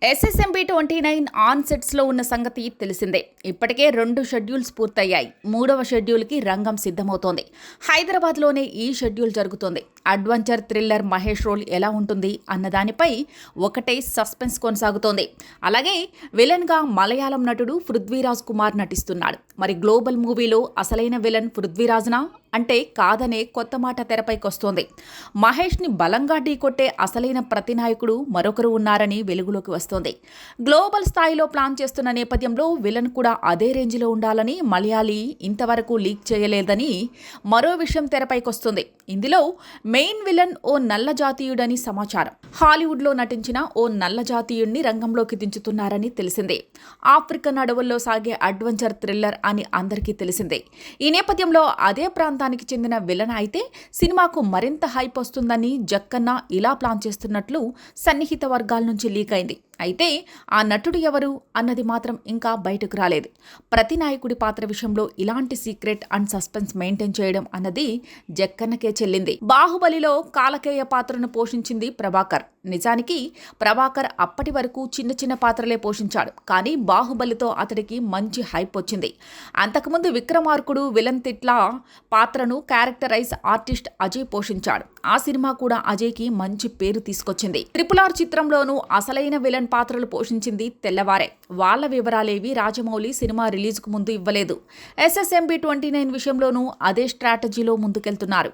SSMB 29 on సెట్స్లో ఉన్న సంగతి తెలిసిందే. ఇప్పటికే 2 షెడ్యూల్స్ పూర్తయ్యాయి. 3వ షెడ్యూల్కి రంగం సిద్ధమవుతోంది. హైదరాబాద్లోనే ఈ షెడ్యూల్ జరుగుతోంది. అడ్వెంచర్ థ్రిల్లర్ మహేష్ రోల్ ఎలా ఉంటుంది అన్నదానిపై ఒకటే సస్పెన్స్ కొనసాగుతోంది. అలాగే విలన్గా మలయాళం నటుడు పృథ్వీరాజ్ కుమార్ నటిస్తున్నాడు. మరి గ్లోబల్ మూవీలో అసలైన విలన్ పృథ్వీరాజ్నా అంటే కాదనే కొత్త మాట తెరపైకొస్తోంది. మహేష్ని బలంగా ఢీకొట్టే అసలైన ప్రతినాయకుడు మరొకరు ఉన్నారని వెలుగులోకి వస్తోంది. గ్లోబల్ స్థాయిలో ప్లాన్ చేస్తున్న నేపథ్యంలో విలన్ కూడా అదే రేంజ్లో ఉండాలని మలయాళీ ఇంతవరకు లీక్ చేయలేదని మరో విషయం తెరపైకొస్తుంది. ఇందులో మెయిన్ విలన్ ఓ నల్ల జాతీయుడని సమాచారం. హాలీవుడ్లో నటించిన ఓ నల్ల జాతీయుడిని రంగంలోకి దించుతున్నారని తెలిసిందే. ఆఫ్రికన్ అడవుల్లో సాగే అడ్వెంచర్ థ్రిల్లర్ అని అందరికీ తెలిసిందే. ఈ నేపథ్యంలో అదే ప్రాంతానికి చెందిన విలన్ అయితే సినిమాకు మరింత హైప్ వస్తుందని జక్కన్న ఇలా ప్లాన్ చేస్తున్నట్లు సన్నిహిత వర్గాల నుంచి లీక్ అయింది. అయితే ఆ నటుడు ఎవరు అన్నది మాత్రం ఇంకా బయటకు రాలేదు. ప్రతి నాయకుడి పాత్ర విషయంలో ఇలాంటి సీక్రెట్ అండ్ సస్పెన్స్ మెయింటైన్ చేయడం అన్నది జక్కన్నకే చెల్లింది. బాహుబలిలో కాలకేయ పాత్రను పోషించింది ప్రభాకర్. నిజానికి ప్రభాకర్ అప్పటి వరకు చిన్న చిన్న పాత్రలే పోషించాడు. కానీ బాహుబలితో అతడికి మంచి హైప్ వచ్చింది. అంతకుముందు విక్రమార్కుడు విలన్ తిట్ల పాత్రను క్యారెక్టరైజ్ ఆర్టిస్ట్ అజయ్ పోషించాడు. ఆ సినిమా కూడా అజయ్కి మంచి పేరు తీసుకొచ్చింది. RRR చిత్రంలోనూ అసలైన విలన్ పాత్రలు పోషించింది తెల్లవారే. వాళ్ళ వివరాలేవి రాజమౌళి సినిమా రిలీజ్కు ముందు ఇవ్వలేదు. ఎస్ఎస్ఎంబి 29 విషయంలోనూ అదే స్ట్రాటజీలో ముందుకెళ్తున్నారు.